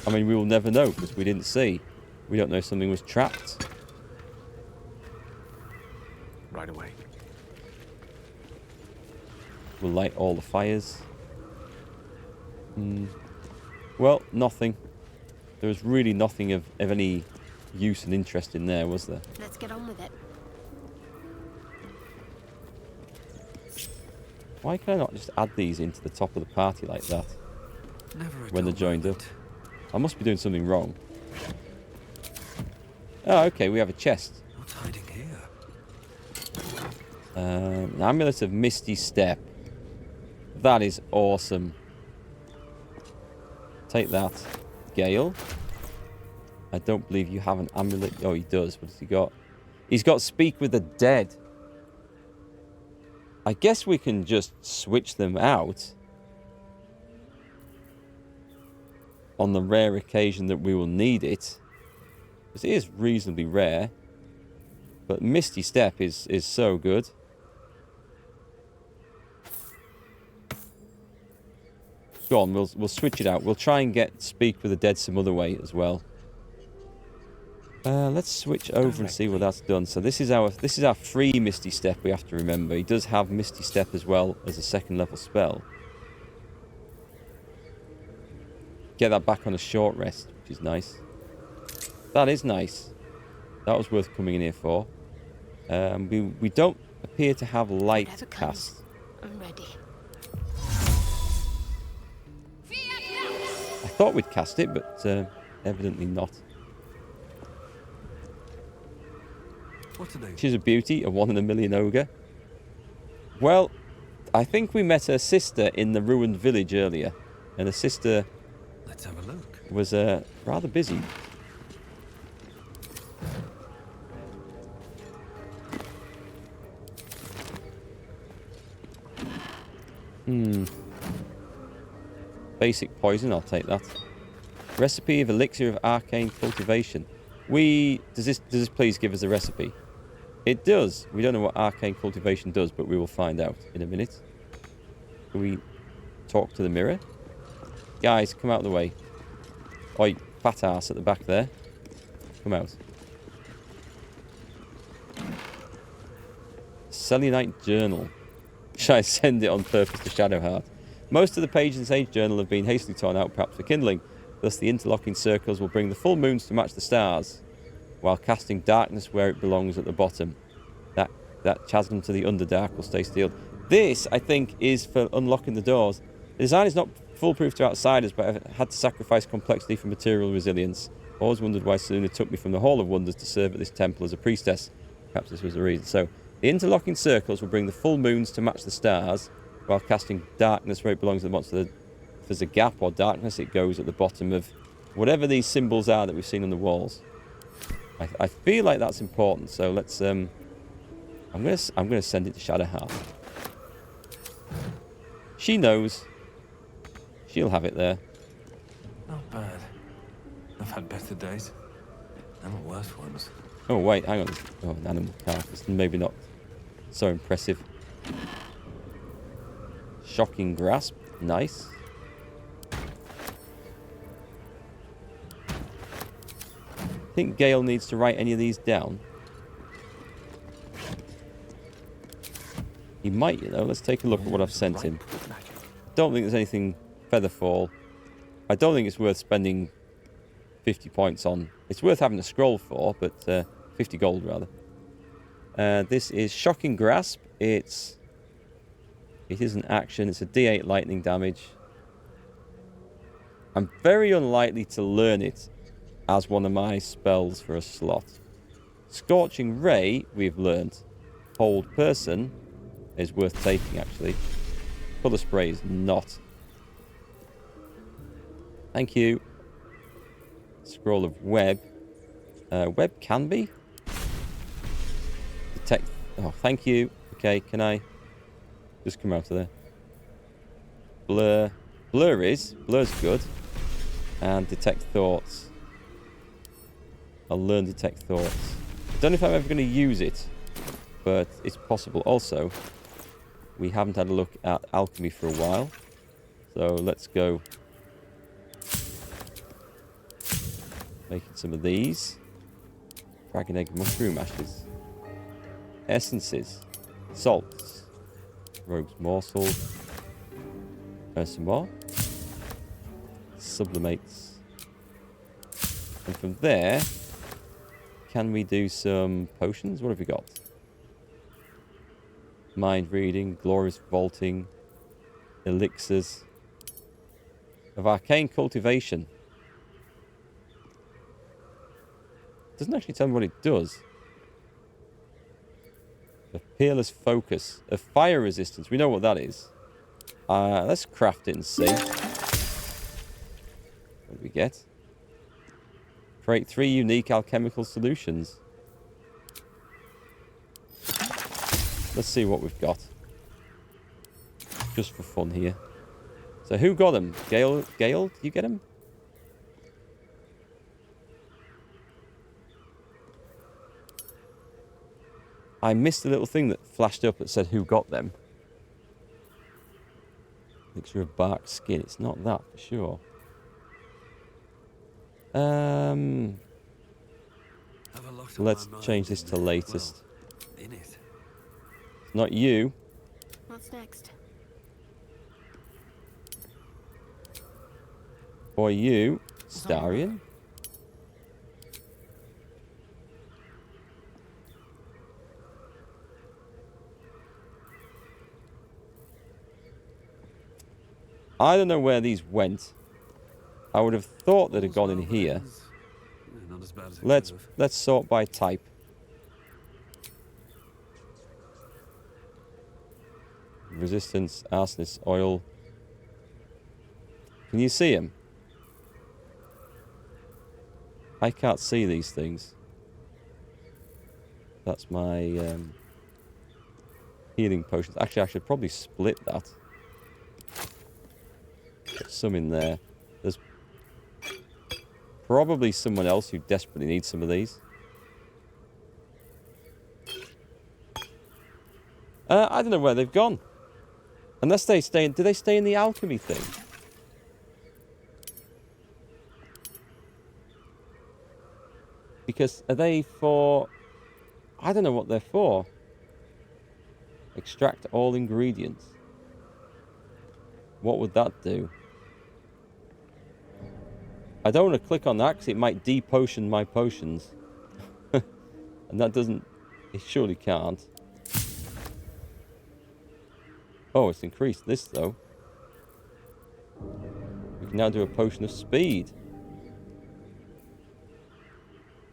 I mean, we will never know because we didn't see. We don't know if something was trapped. Right away. We'll light all the fires. Well, nothing. There was really nothing of any use and interest in there, was there? Let's get on with it. Why can I not just add these into the top of the party like that Never a when they're dull joined up? moment. I must be doing something wrong. Oh, okay, we have a chest. What's hiding here? An amulet of Misty Step. That is awesome. Take that. Gale. I don't believe you have an amulet. Oh, he does. What has he got? He's got Speak with the Dead. I guess we can just switch them out on the rare occasion that we will need it. Because it is reasonably rare. But Misty Step is so good. Go on, we'll switch it out. We'll try and get Speak with the Dead some other way as well. Let's switch over and see what that's done. So this is our free Misty Step, we have to remember. He does have Misty Step as well as a second level spell. Get that back on a short rest, which is nice. That is nice. That was worth coming in here for. We don't appear to have light Whatever cast. comes, I'm ready. I thought we'd cast it, but evidently not. What's the name? She's a beauty, a 1 in a million ogre. Well, I think we met her sister in the ruined village earlier. And her sister Let's have a look. was rather busy. Basic poison, I'll take that. Recipe of elixir of arcane cultivation. Does this please give us a recipe? It does. We don't know what arcane cultivation does, but we will find out in a minute. Can we talk to the mirror? Guys, come out of the way. Oi, fat ass at the back there. Come out. Selenite Journal. Should I send it on purpose to Shadowheart? Most of the pages in Sage Journal have been hastily torn out, perhaps for kindling. Thus, the interlocking circles will bring the full moons to match the stars, while casting darkness where it belongs at the bottom. That chasm to the Underdark will stay sealed. This, I think, is for unlocking the doors. The design is not foolproof to outsiders, but I've had to sacrifice complexity for material resilience. Always wondered why Seluna took me from the Hall of Wonders to serve at this temple as a priestess. Perhaps this was the reason. So, the interlocking circles will bring the full moons to match the stars, while casting darkness where it belongs to the monster. If there's a gap or darkness, it goes at the bottom of whatever these symbols are that we've seen on the walls. I feel like that's important, so let's I'm gonna send it to Shadowheart. She knows. She'll have it there. Not bad. I've had better days. And worse ones. Oh wait, hang on. Oh, an animal carcass. Maybe not so impressive. Shocking grasp. Nice. I think Gale needs to write any of these down. He might, you know. Let's take a look at what I've sent him. Don't think there's anything Featherfall. I don't think it's worth spending 50 points on. It's worth having a scroll for, but 50 gold rather. This is Shocking Grasp. It is an action. It's a D8 lightning damage. I'm very unlikely to learn it as one of my spells for a slot. Scorching Ray, we've learned. Hold Person is worth taking, actually. Colour Spray is not. Thank you. Scroll of Web. Web can be. Detect. Oh, thank you. Okay, can I just come out of there? Blur. Blur's good. And Detect Thoughts. I'll learn Detect Thoughts. Don't know if I'm ever going to use it. but it's possible. Also, we haven't had a look at alchemy for a while. So let's go making some of these. Dragon egg mushroom ashes. Essences. Salts. Rogue's morsel. Some more. Sublimates. And from there, can we do some potions? What have we got? Mind reading, glorious vaulting, elixirs of arcane cultivation. Doesn't actually tell me what it does. A peerless focus, a fire resistance. We know what that is. Let's craft it and see. What do we get? Create 3 unique alchemical solutions. Let's see what we've got. Just for fun here. So who got them? Gale, did you get them? I missed the little thing that flashed up that said who got them. Elixir of bark skin. It's not that for sure. Let's change this to latest. It's not you. What's next? Or you, Starion. I don't know where these went. I would have thought they'd have gone in here. Let's sort by type. Resistance, arsonist, oil. Can you see them? I can't see these things. That's my healing potions. Actually, I should probably split that. Put some in there. There's probably someone else who desperately needs some of these. I don't know where they've gone. Unless they stay in... Do they stay in the alchemy thing? Because are they for... I don't know what they're for. Extract all ingredients. What would that do? I don't want to click on that because it might de-potion my potions. And that doesn't... It surely can't. Oh, it's increased this, though. We can now do a potion of speed.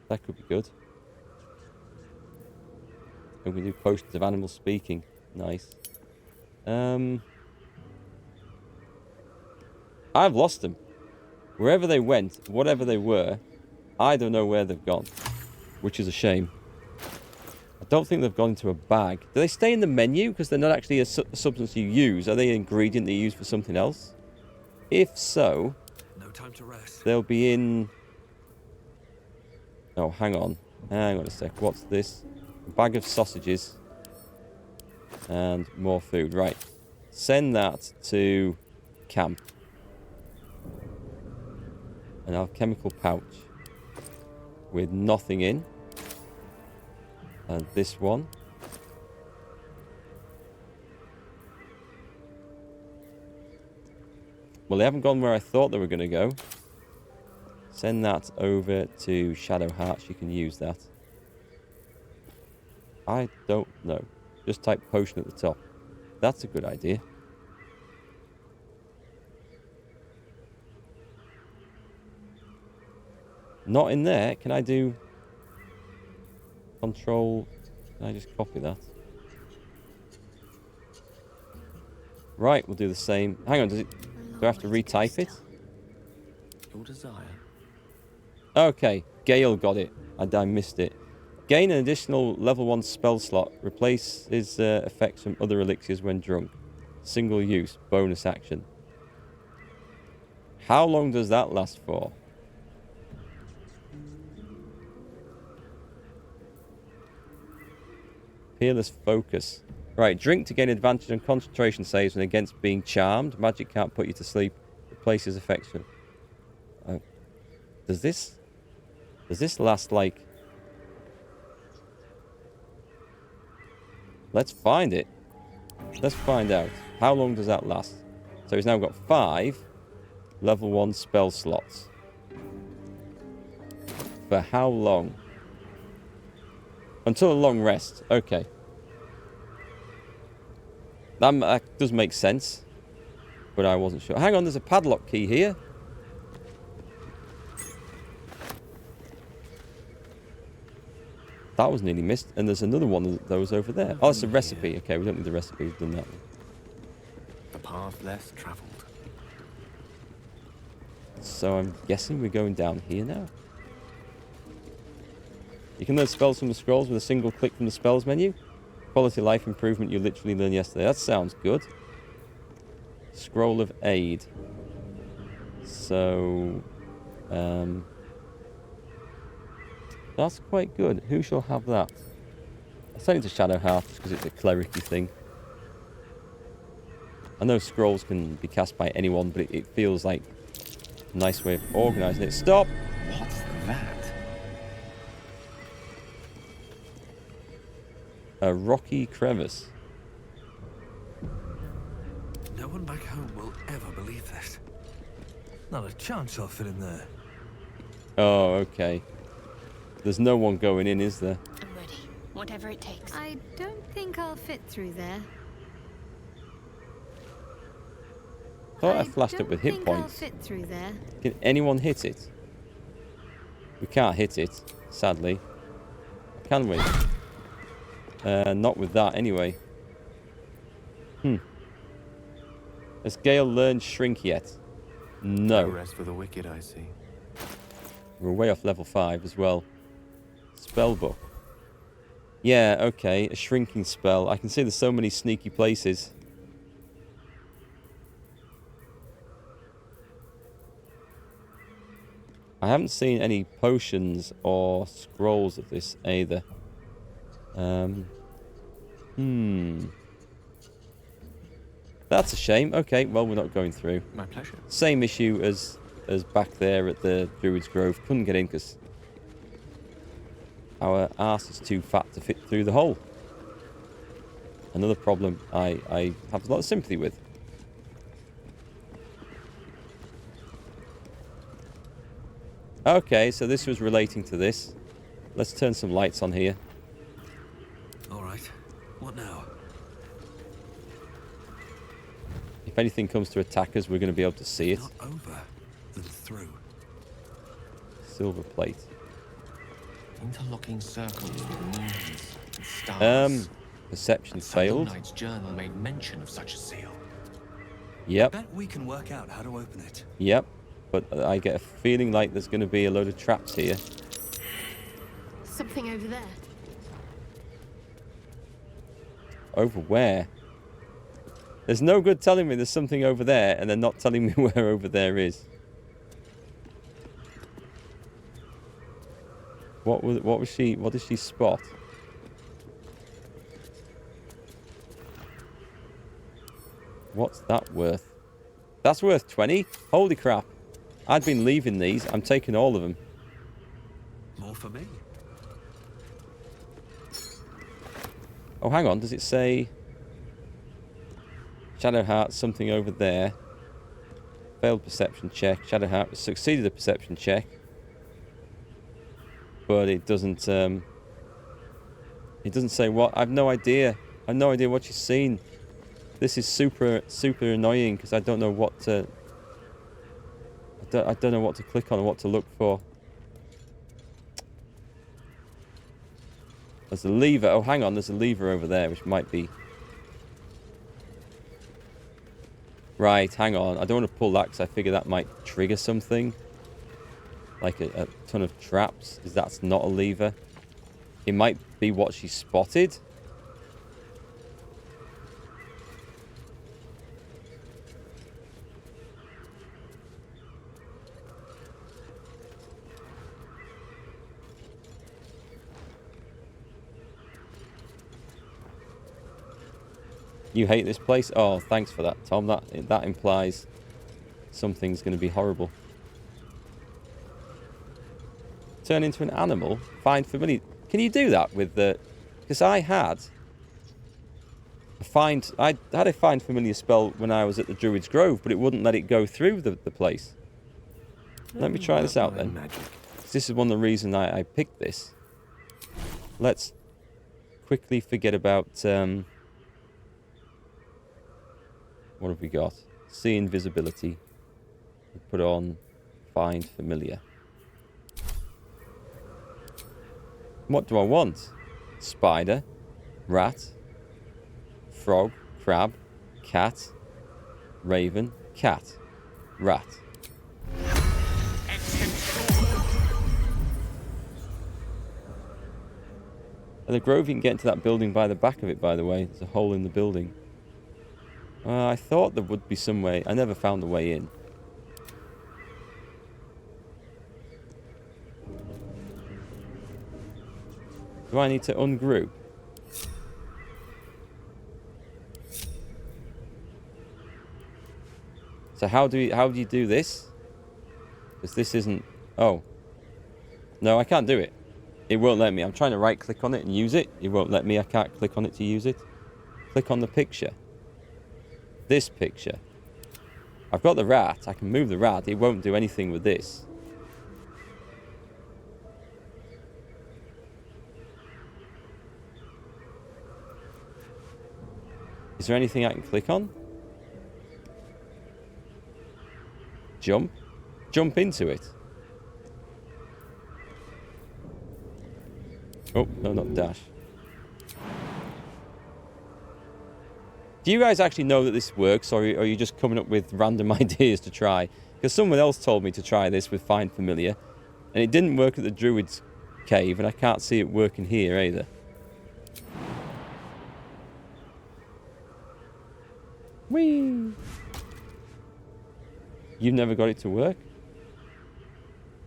That could be good. And we can do potions of animal speaking. Nice. I've lost them. Wherever they went, whatever they were, I don't know where they've gone. Which is a shame. I don't think they've gone into a bag. Do they stay in the menu? Because they're not actually a substance you use. Are they an ingredient that you use for something else? If so, no time to rest. They'll be in... Oh, hang on. Hang on a sec. What's this? A bag of sausages. And more food. Right. Send that to camp. An alchemical pouch. With nothing in. And this one. Well, they haven't gone where I thought they were going to go. Send that over to Shadowheart. You can use that. I don't know. Just type potion at the top. That's a good idea. Not in there. Can I do... Control... Can I just copy that? Right, we'll do the same. Hang on, do I have to retype it? Your desire. Okay, Gale got it. I missed it. Gain an additional level 1 spell slot. Replaces effects from other elixirs when drunk. Single use. Bonus action. How long does that last for? Peerless focus. Right, drink to gain advantage on concentration saves and against being charmed. Magic can't put you to sleep. Replaces affection. Does this last like... Let's find it. Let's find out. How long does that last? So he's now got 5 level 1 spell slots. For how long? Until a long rest. Okay. That does make sense. But I wasn't sure. Hang on, there's a padlock key here. That was nearly missed. And there's another one of those over there. Oh, it's a recipe. Okay, we don't need the recipe. We've done that one. The path less traveled. So I'm guessing we're going down here now. You can learn spells from the scrolls with a single click from the spells menu. Quality of life improvement you literally learned yesterday. That sounds good. Scroll of aid. So, that's quite good. Who shall have that? I'll send it to Shadowheart because it's a clericy thing. I know scrolls can be cast by anyone, but it feels like a nice way of organising it. Stop! What's that? A rocky crevice. No one back home will ever believe this. Not a chance I'll fit in there. Oh, okay. There's no one going in, is there? I'm ready. Whatever it takes. I don't think I'll fit through there. Thought I flashed up with hit points. I'll fit through there. Can anyone hit it? We can't hit it, sadly. Can we? Not with that, anyway. Has Gale learned Shrink yet? No. No rest for the wicked, I see. We're way off level 5 as well. Spellbook. Yeah, okay. A shrinking spell. I can see there's so many sneaky places. I haven't seen any potions or scrolls of this either. That's a shame. Okay, well, we're not going through. My pleasure. Same issue as back there at the Druid's Grove. Couldn't get in because our arse is too fat to fit through the hole. Another problem I have a lot of sympathy with. Okay, so this was relating to this. Let's turn some lights on here. All right. What now? If anything comes to attack us, we're going to be able to see it. Not over, then through. Silver plate. Interlocking circles with moons and stars. Perception And failed. Knight's journal made mention of such a seal. Yep, Bet we can work out how to open it. yep. But I get a feeling like there's going to be a load of traps here. Something over there. Over where? There's no good telling me there's something over there and then not telling me where over there is. What did she spot? What's that worth? That's worth 20? Holy crap. I'd been leaving these. I'm taking all of them. More for me. Oh, hang on. Does it say... Shadowheart, something over there. Failed perception check. Shadowheart succeeded a perception check. But it doesn't say what. I've no idea. I've no idea what she's seen. This is super annoying because I don't know what to... I don't know what to click on and what to look for. There's a lever. Oh, hang on. There's a lever over there, which might be... Right, hang on. I don't want to pull that because I figure that might trigger something. Like a ton of traps, because that's not a lever. It might be what she spotted. You hate this place? Oh, thanks for that, Tom. That implies something's going to be horrible. Turn into an animal? Find familiar... Can you do that with the... Because I had a find familiar spell when I was at the Druid's Grove, but it wouldn't let it go through the place. Let me try this out then. This is one of the reasons I picked this. Let's quickly forget about... what have we got? See invisibility. Put on find familiar. What do I want? Spider, rat, frog, crab, cat, raven, cat, rat. And the grove, you can get into that building by the back of it, by the way. There's a hole in the building. I thought there would be some way. I never found the way in. Do I need to ungroup? So how do you do this? Because this isn't... Oh. No, I can't do it. It won't let me. I'm trying to right click on it and use it. It won't let me. I can't click on it to use it. Click on the picture. This picture. I've got the rat. I can move the rat. It won't do anything with this. Is there anything I can click on? Jump? Jump into it. Oh, no, not dash. Do you guys actually know that this works, or are you just coming up with random ideas to try? Because someone else told me to try this with Find Familiar, and it didn't work at the Druid's Cave, and I can't see it working here either. Whee! You've never got it to work?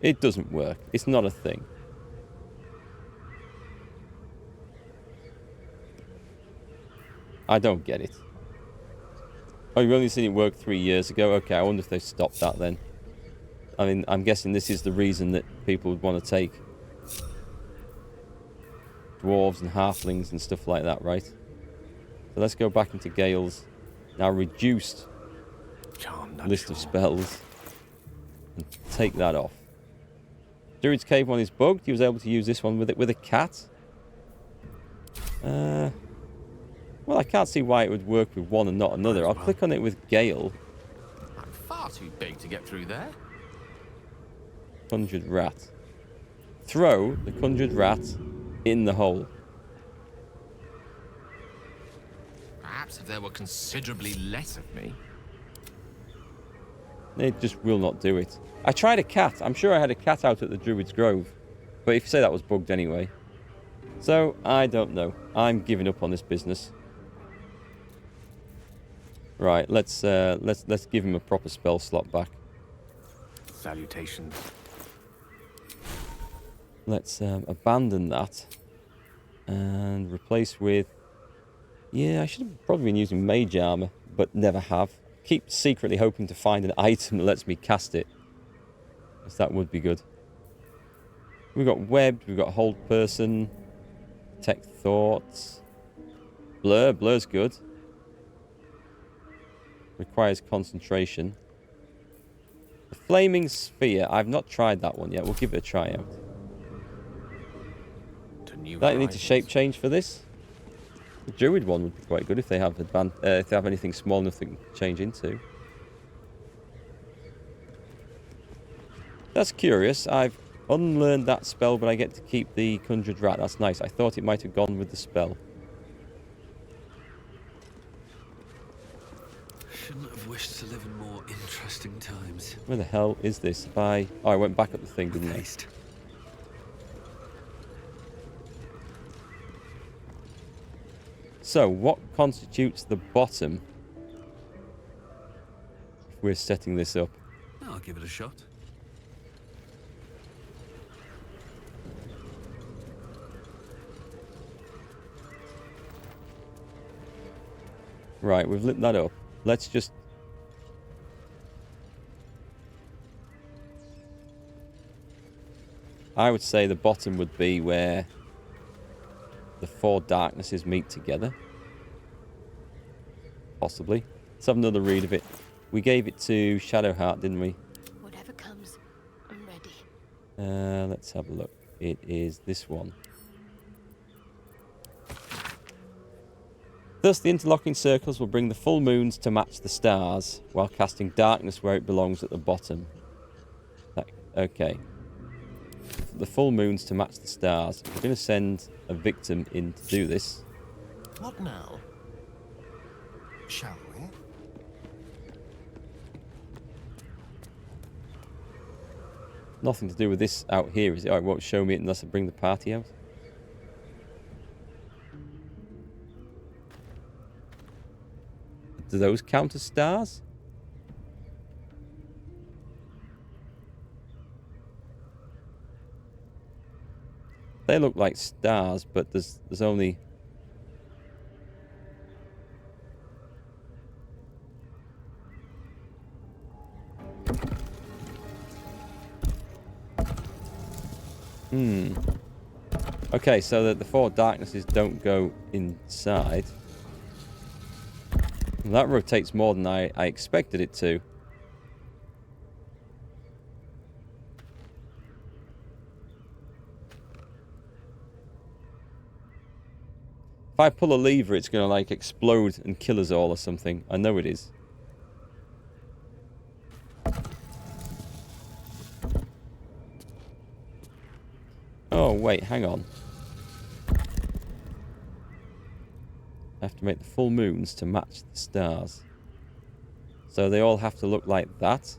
It doesn't work. It's not a thing. I don't get it. Oh, you've only seen it work 3 years ago? Okay, I wonder if they've stopped that then. I mean, I'm guessing this is the reason that people would want to take dwarves and halflings and stuff like that, right? So let's go back into Gale's now reduced list of spells and take that off. Druid's Cave one is bugged. He was able to use this one with a cat. Well, I can't see why it would work with one and not another. I'll click on it with Gale. I'm far too big to get through there. Conjured rat. Throw the conjured rat in the hole. Perhaps if there were considerably less of me. It just will not do it. I tried a cat. I'm sure I had a cat out at the Druid's Grove. But if you say that was bugged anyway. So, I don't know. I'm giving up on this business. Right, let's give him a proper spell slot back. Salutations. Let's abandon that and replace with... Yeah, I should have probably been using mage armor, but never have. Keep secretly hoping to find an item that lets me cast it, because that would be good. We've got webbed, we've got hold person, detect thoughts, blur. Blur's good. Requires concentration. The flaming sphere. I've not tried that one yet. We'll give it a try out. Don't need to shape change for this. The Druid one would be quite good if they have anything small enough they can change into. That's curious. I've unlearned that spell, but I get to keep the Conjured Rat. That's nice. I thought it might have gone with the spell. Shouldn't have wished to live in more interesting times. Where the hell is this? Oh, I went back up the thing, didn't I? So, what constitutes the bottom if we're setting this up? I'll give it a shot. Right, we've lit that up. Let's just... I would say the bottom would be where the 4 darknesses meet together. Possibly. Let's have another read of it. We gave it to Shadowheart, didn't we? Whatever comes, I'm ready. Let's have a look. It is this one. Thus, the interlocking circles will bring the full moons to match the stars, while casting darkness where it belongs at the bottom. Okay. The full moons to match the stars. We're going to send a victim in to do this. What now? Shall we? Nothing to do with this out here, is it? Oh, it won't show me it unless I bring the party out. Do those count as stars? They look like stars, but there's only... Okay, so that the 4 darknesses don't go inside. That rotates more than I expected it to. If I pull a lever, it's going to, like, explode and kill us all or something. I know it is. Oh, wait, hang on. I have to make the full moons to match the stars. So they all have to look like that.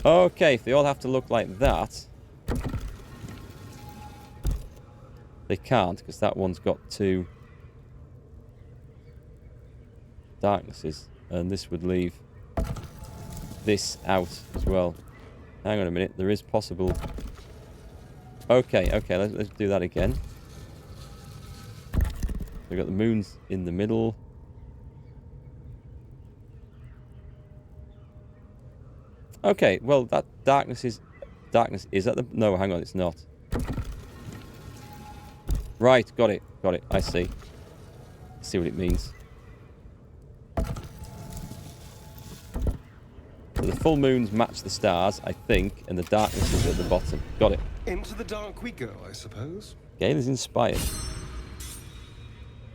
Okay, if they all have to look like that... They can't, because that one's got 2 darknesses. And this would leave this out as well. Hang on a minute, there is possible... Okay, let's do that again. We've got the moons in the middle. Okay, well, that darkness is at the... No, hang on, it's not. Right, got it, I see. See what it means. So the full moons match the stars, I think, and the darkness is at the bottom. Got it. Into the dark we go, I suppose. Gale is inspired.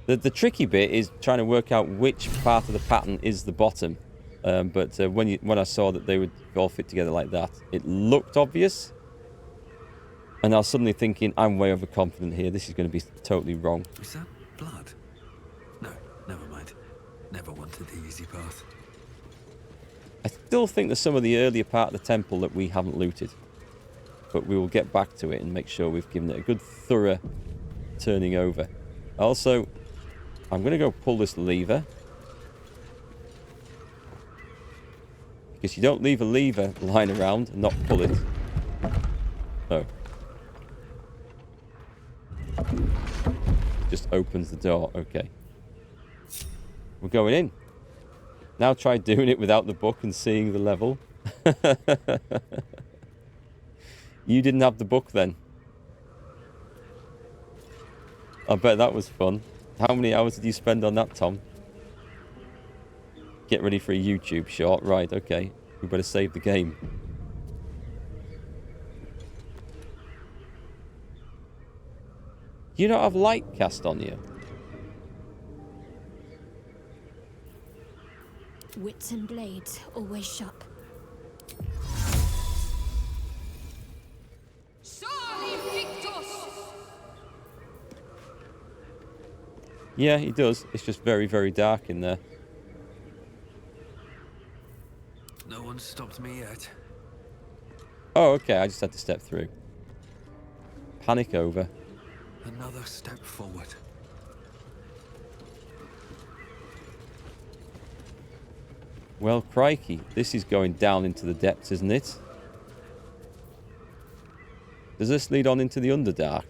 The tricky bit is trying to work out which part of the pattern is the bottom. But when I saw that they would all fit together like that, it looked obvious. And I was suddenly thinking, I'm way overconfident here. This is going to be totally wrong. Is that blood? No, never mind. Never wanted the easy path. I still think there's some of the earlier part of the temple that we haven't looted. But we will get back to it and make sure we've given it a good thorough turning over. Also, I'm going to go pull this lever. Because you don't leave a lever lying around and not pull it. Oh. Just opens the door. Okay. We're going in. Now try doing it without the book and seeing the level. You didn't have the book then. I bet that was fun. How many hours did you spend on that, Tom? Get ready for a YouTube short. Right, okay. We better save the game. You don't have light cast on you? Wits and blades, always sharp. Yeah, he does. It's just very, very dark in there. No one's stopped me yet. Oh, okay. I just had to step through. Panic over. Another step forward. Well, crikey. This is going down into the depths, isn't it? Does this lead on into the Underdark?